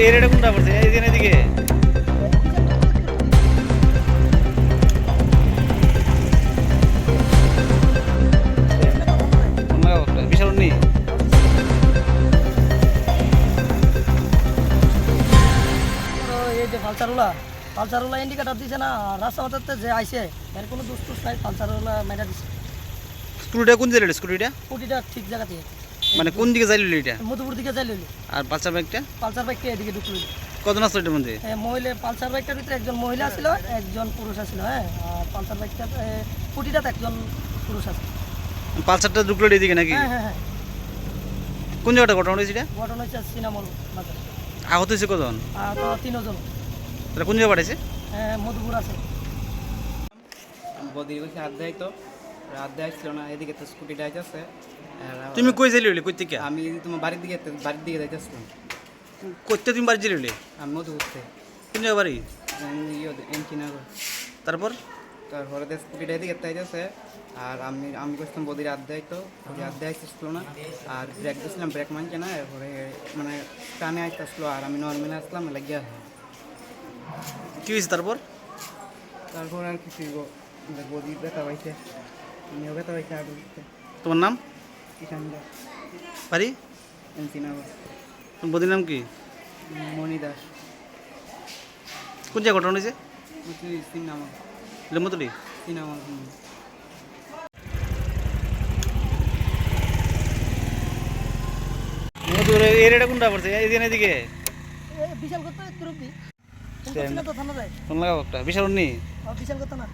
এরিয়াটা কোনটা পড়ছে এইদিকে এদিকে বিশাল নেই এই যে পালসারওয়ালা ইন্ডিকেটার দিছে না রাস্তা মাথাতে যে আইছে এর কোনো দোষ টোষ নাই পালসারওয়ালা মেটা দিছে স্কুটিটা কোন জায়গায় স্কুটিটা স্কুটিটা ঠিক জায়গাতে মানে কোন দিকে যাইল এটা মধুপুর দিকে যাই লইল আর পালসার বাইকটা এদিকে ঢুকলো কজন আসলো এটার মধ্যে মহিলা পালসার বাইকটার ভিতরে একজন মহিলা ছিল একজন পুরুষ আছিল হ্যাঁ আর পালসার বাইকটা স্কুটিটাতে একজন পুরুষ আছে পালসারটা ঢুকলো এদিকে নাকি হ্যাঁ কোন জায়গাটা ঘটনা হয়েছে এটা ঘটনা হচ্ছে সিনামল বাজার আহত হয়েছে কজন তো 3 জন তাহলে কোন জায়গায় পাঠাইছে মধুপুর আছে বদি কইছে রাত দেয় ছিল না এদিকে তো স্কুটিটা আইতাছে তুমি কই যাইলি হইলে কই থেকে আমি তোমার বাড়ির দিকে যাইতেছিলাম কইতে তুমি বাড়ি যাইলি হইলে আমি মধু উঠতে কোন জায়গা বাড়ি এমকিনগর তারপর তারপরে স্কুটিটা এদিকে আইতাছে আর আমি করছিলাম বদির রাত দেয় তো রাত দেয় আসছিল না আর ব্রেক দিয়েছিলাম ব্রেক মানছে না এরপরে মানে টানে আসতেছিল আর আমি নর্মালে আসলাম লাগিয়া কি হয়েছে তারপর আর কিছু বদি ব্যথা পাইছে আমিও ব্যথা পাইছে আর তোমার নাম কিষান বাড়ি এমকিনগর তোমার বদির নাম কি মণি দাস কোন জায়গায় ঘটনা হয়েছে সিনেমা লেমতলি সিনেমা এরিয়াটা কোনটা পড়ছে এইদিকে এদিকে বিশাল কথা একটু রবি তো থানা যায় কোন লাগা একটা বিশাল নেই বিশাল কথা না